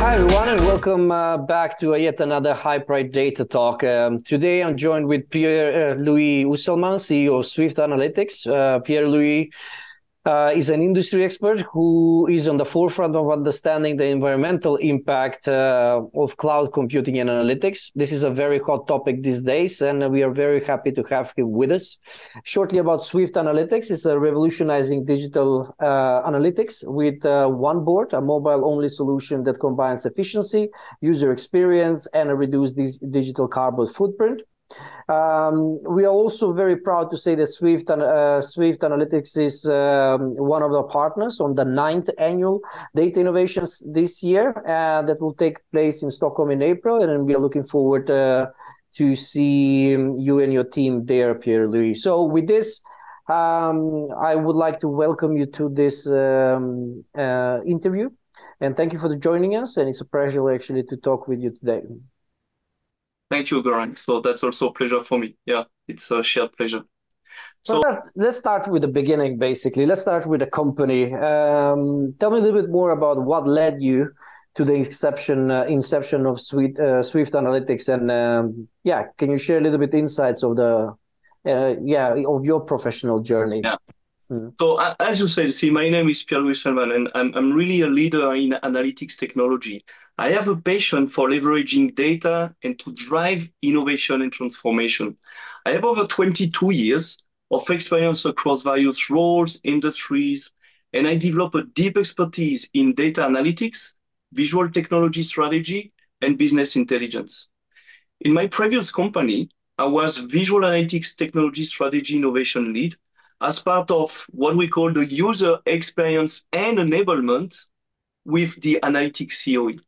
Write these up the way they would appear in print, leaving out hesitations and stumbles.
Hi, everyone, and welcome back to yet another Hyperight Data Talk. Today, I'm joined with Pierre-Louis Usselman, CEO of Sweeft Analytics. Pierre-Louis is an industry expert who is on the forefront of understanding the environmental impact of cloud computing and analytics. This is a very hot topic these days, and we are very happy to have him with us. Shortly about Sweeft Analytics, it's a revolutionizing digital analytics with one board, a mobile-only solution that combines efficiency, user experience, and a reduced digital carbon footprint. We are also very proud to say that Sweeft Analytics is one of our partners on the 9th annual Data Innovations this year that will take place in Stockholm in April, and we are looking forward to see you and your team there, Pierre-Louis. So with this, I would like to welcome you to this interview, and thank you for joining us, and it's a pleasure actually to talk with you today. Thank you, Goran. So that's also a pleasure for me. Yeah, it's a shared pleasure. So let's start with the beginning, basically. Let's start with the company. Tell me a little bit more about what led you to the inception of Sweeft Analytics, and can you share a little bit insights of the of your professional journey? Yeah. So as you said, see, my name is Pierre-Louis Usselman, and I'm really a leader in analytics technology. I have a passion for leveraging data and to drive innovation and transformation. I have over 22 years of experience across various roles, industries, and I develop a deep expertise in data analytics, visual technology strategy, and business intelligence. In my previous company, I was visual analytics technology strategy innovation lead as part of what we call the user experience and enablement with the analytics COE.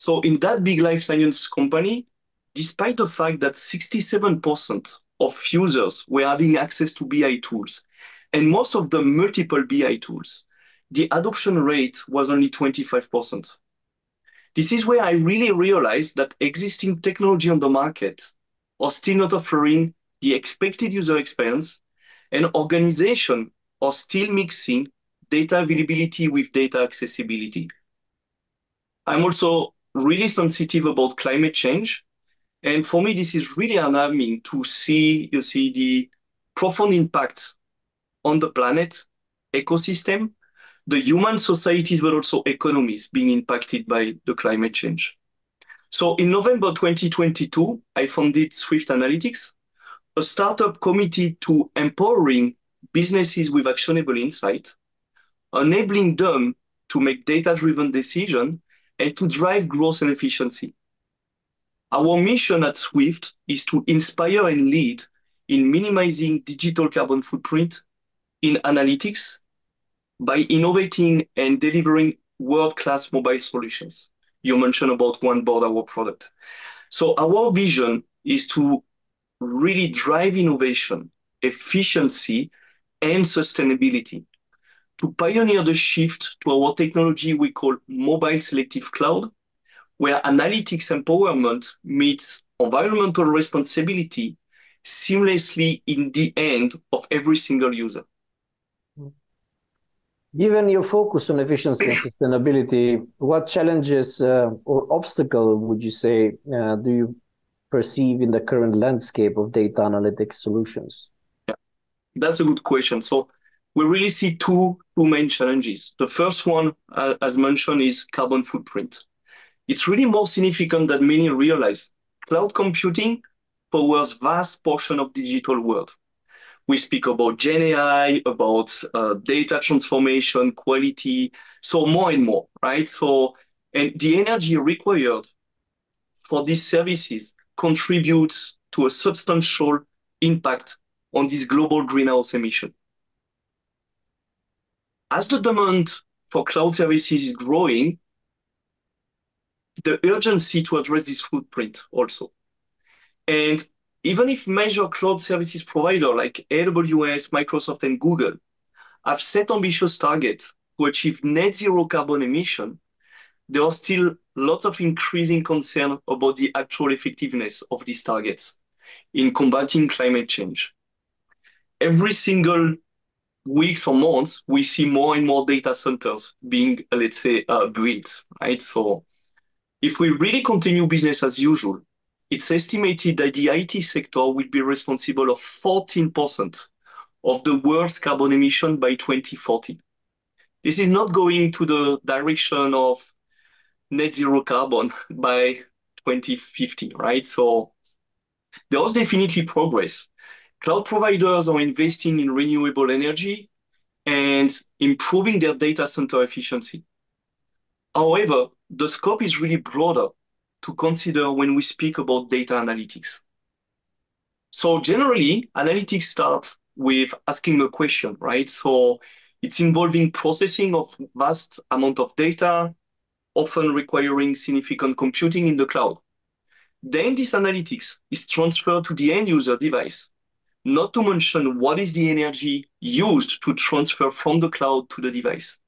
So in that big life science company, despite the fact that 67% of users were having access to BI tools, and most of them multiple BI tools, the adoption rate was only 25%. This is where I really realized that existing technology on the market are still not offering the expected user experience, and organizations are still mixing data availability with data accessibility. I'm also really sensitive about climate change. And for me, this is really alarming to see, the profound impact on the planet, ecosystem, the human societies, but also economies being impacted by the climate change. So in November 2022, I founded Sweeft Analytics, a startup committed to empowering businesses with actionable insight, enabling them to make data-driven decisions, and to drive growth and efficiency. Our mission at Sweeft is to inspire and lead in minimizing digital carbon footprint in analytics by innovating and delivering world-class mobile solutions. You mentioned about one board, our product. So our vision is to really drive innovation, efficiency, and sustainability, to pioneer the shift to our technology we call mobile selective cloud, where analytics empowerment meets environmental responsibility seamlessly in the end of every single user. Given your focus on efficiency and sustainability, what challenges or obstacles would you say do you perceive in the current landscape of data analytics solutions? Yeah, that's a good question. So we really see two main challenges. The first one, as mentioned, is carbon footprint. It's really more significant than many realize. Cloud computing powers vast portion of digital world. We speak about Gen AI, about data transformation, quality, so more and more, right? So, and the energy required for these services contributes to a substantial impact on this global greenhouse emission. As the demand for cloud services is growing, the urgency to address this footprint also. And even if major cloud services providers like AWS, Microsoft, and Google have set ambitious targets to achieve net zero carbon emission, there are still lots of increasing concern about the actual effectiveness of these targets in combating climate change. Every single weeks or months, we see more and more data centers being, let's say, built, right? So If we really continue business as usual, it's estimated that the IT sector will be responsible of 14% of the world's carbon emission by 2040. This is not going to the direction of net zero carbon by 2050, right? So there's definitely progress. Cloud providers are investing in renewable energy and improving their data center efficiency. However, the scope is really broader to consider when we speak about data analytics. So generally, analytics starts with asking a question, right? So it's involving processing of vast amount of data, often requiring significant computing in the cloud. Then this analytics is transferred to the end user device, not to mention what is the energy used to transfer from the cloud to the device.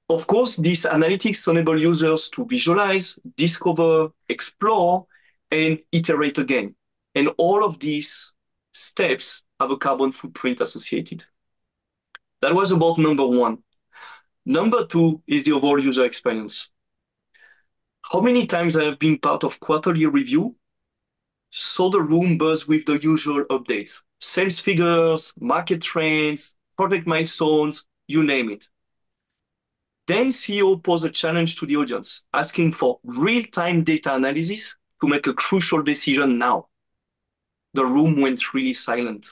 Of course, these analytics enable users to visualize, discover, explore, and iterate again. And all of these steps have a carbon footprint associated. That was about number one. Number two is the overall user experience. How many times I have been part of quarterly review, saw the room buzz with the usual updates, sales figures, market trends, project milestones, you name it. Then CEO posed a challenge to the audience, asking for real-time data analysis to make a crucial decision now. The room went really silent.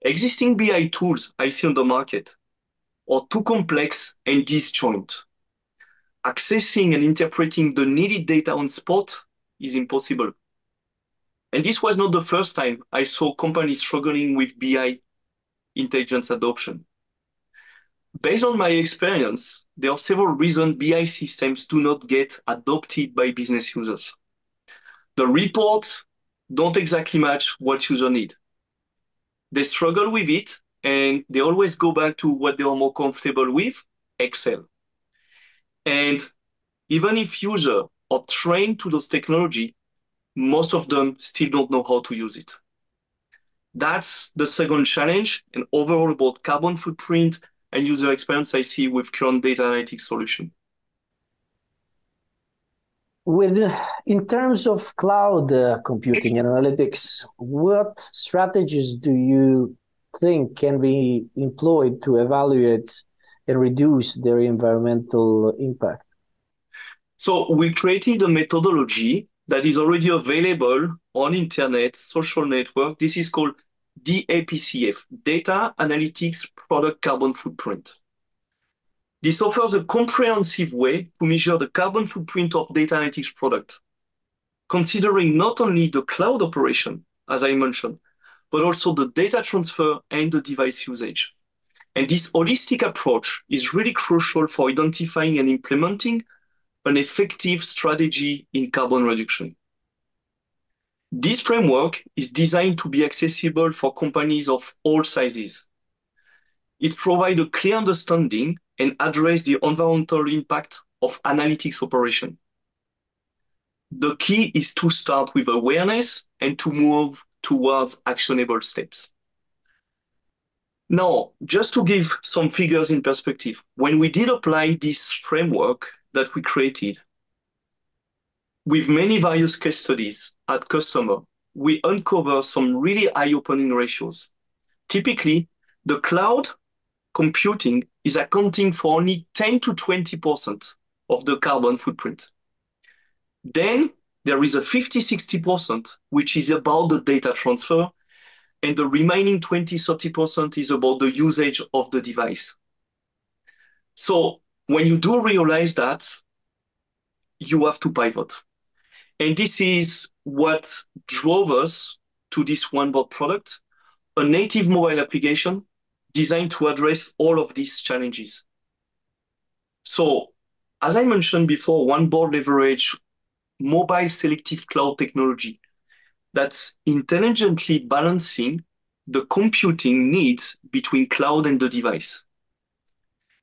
Existing BI tools I see on the market are too complex and disjoint. Accessing and interpreting the needed data on spot is impossible. And this was not the first time I saw companies struggling with BI intelligence adoption. Based on my experience, there are several reasons BI systems do not get adopted by business users. The reports don't exactly match what users need. They struggle with it, and they always go back to what they are more comfortable with, Excel. And even if users are trained to those technology, most of them still don't know how to use it. That's the second challenge, and overall about carbon footprint and user experience I see with current data analytics solution. In terms of cloud computing and analytics, what strategies do you think can be employed to evaluate and reduce their environmental impact? So we created a methodology that is already available on internet, social network. This is called DAPCF, Data Analytics Product Carbon Footprint. This offers a comprehensive way to measure the carbon footprint of data analytics product, considering not only the cloud operation, as I mentioned, but also the data transfer and the device usage. And this holistic approach is really crucial for identifying and implementing an effective strategy in carbon reduction. This framework is designed to be accessible for companies of all sizes. It provides a clear understanding and addresses the environmental impact of analytics operation. The key is to start with awareness and to move towards actionable steps. Now, just to give some figures in perspective, when we did apply this framework that we created, with many various case studies at customer, we uncover some really eye-opening ratios. Typically, the cloud computing is accounting for only 10 to 20% of the carbon footprint. Then there is a 50-60%, which is about the data transfer, and the remaining 20-30% is about the usage of the device. So when you do realize that, you have to pivot. And this is what drove us to this OneBoard product, a native mobile application designed to address all of these challenges. So, as I mentioned before, OneBoard leverage mobile selective cloud technology that's intelligently balancing the computing needs between cloud and the device.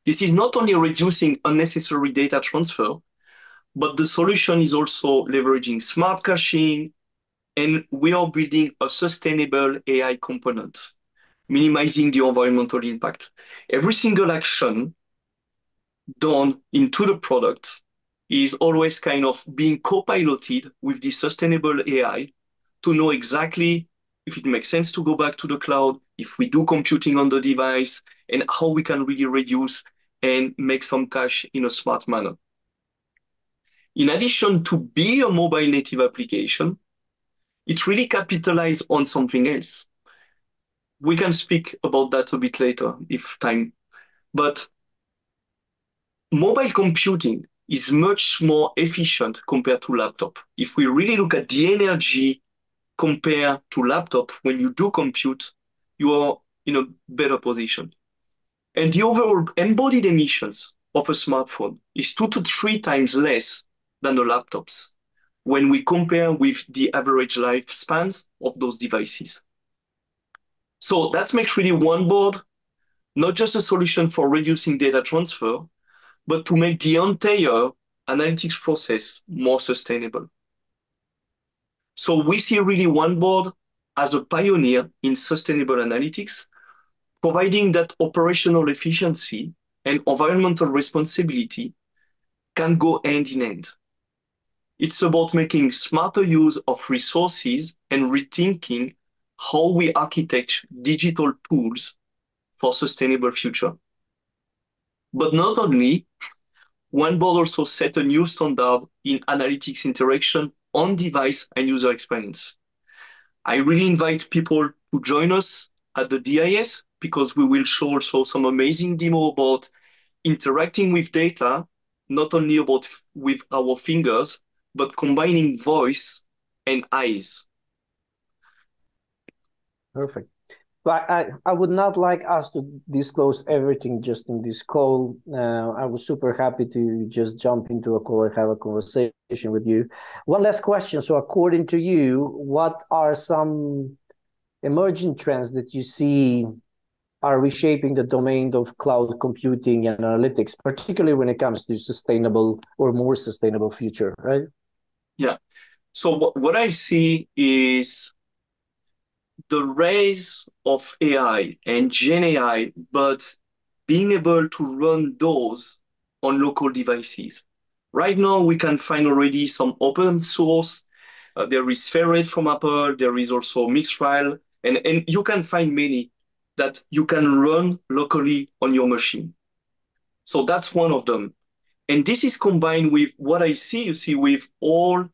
This is not only reducing unnecessary data transfer, but the solution is also leveraging smart caching, and we are building a sustainable AI component, minimizing the environmental impact. Every single action done into the product is always kind of being co-piloted with the sustainable AI to know exactly if it makes sense to go back to the cloud, if we do computing on the device, and how we can really reduce and make some cash in a smart manner. In addition to be a mobile native application, it really capitalizes on something else. We can speak about that a bit later if time, but mobile computing is much more efficient compared to laptop. If we really look at the energy compared to laptop, when you do compute, you are in a better position. And the overall embodied emissions of a smartphone is 2 to 3 times less than the laptops when we compare with the average lifespans of those devices. So that makes really one board not just a solution for reducing data transfer, but to make the entire analytics process more sustainable. So we see really one board as a pioneer in sustainable analytics, providing that operational efficiency and environmental responsibility can go hand in hand. It's about making smarter use of resources and rethinking how we architect digital tools for sustainable future. But not only, one board also set a new standard in analytics interaction on device and user experience. I really invite people to join us at the DIS because we will show also some amazing demo about interacting with data, not only about with our fingers, but combining voice and eyes. Perfect. But I would not like us to disclose everything just in this call. I was super happy to just jump into a call and have a conversation with you. One last question. So according to you, what are some emerging trends that you see are reshaping the domain of cloud computing and analytics, particularly when it comes to sustainable or more sustainable future, right? Yeah. So what I see is the rise of AI and Gen AI, but being able to run those on local devices. Right now, we can find already some open source. There is Ferret from Apple. There is also Mixtral, and you can find many that you can run locally on your machine. So that's one of them. And this is combined with what I see, you see, with all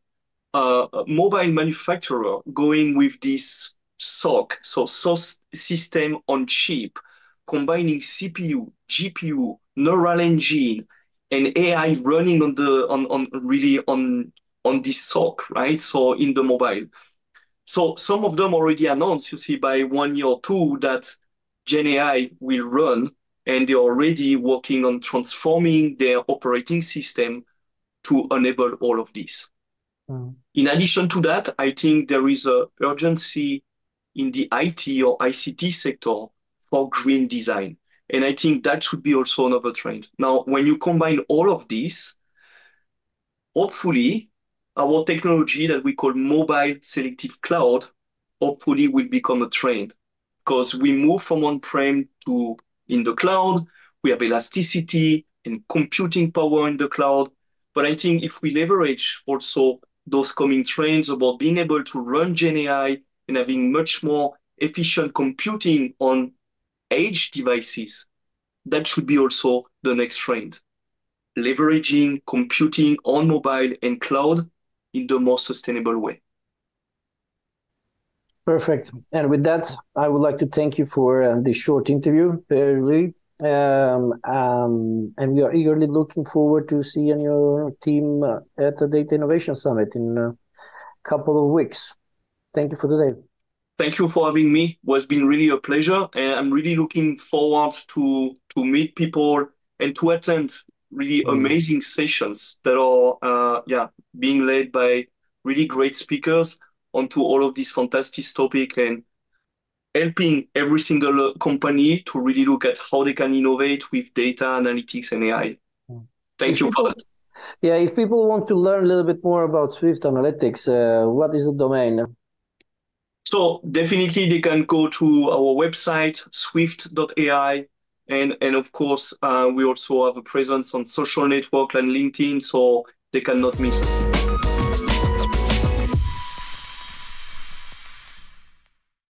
mobile manufacturer going with this SoC, so source system on chip, combining CPU, GPU, neural engine, and AI running on this SoC, right? So in the mobile. So some of them already announced, you see, by 1 year or two that Gen AI will run, and they're already working on transforming their operating system to enable all of this. In addition to that, I think there is an urgency in the IT or ICT sector for green design. And I think that should be also another trend. Now, when you combine all of this, hopefully, our technology that we call mobile selective cloud, hopefully will become a trend because we move from on-prem to in the cloud. We have elasticity and computing power in the cloud. But I think if we leverage also those coming trends about being able to run Gen AI and having much more efficient computing on edge devices, that should be also the next trend. Leveraging computing on mobile and cloud in the most sustainable way. Perfect. And with that, I would like to thank you for this short interview, Pierre-Louis. And we are eagerly looking forward to seeing your team at the Data Innovation Summit in a couple of weeks. Thank you for today. Thank you for having me. It has been really a pleasure. And I'm really looking forward to meet people and to attend really amazing sessions that are being led by really great speakers onto all of these fantastic topics and helping every single company to really look at how they can innovate with data analytics and AI. Thank you for that. Yeah, if people want to learn a little bit more about Sweeft Analytics, what is the domain? So definitely they can go to our website, sweeft.ai. And of course, we also have a presence on social network and LinkedIn. So they cannot miss us.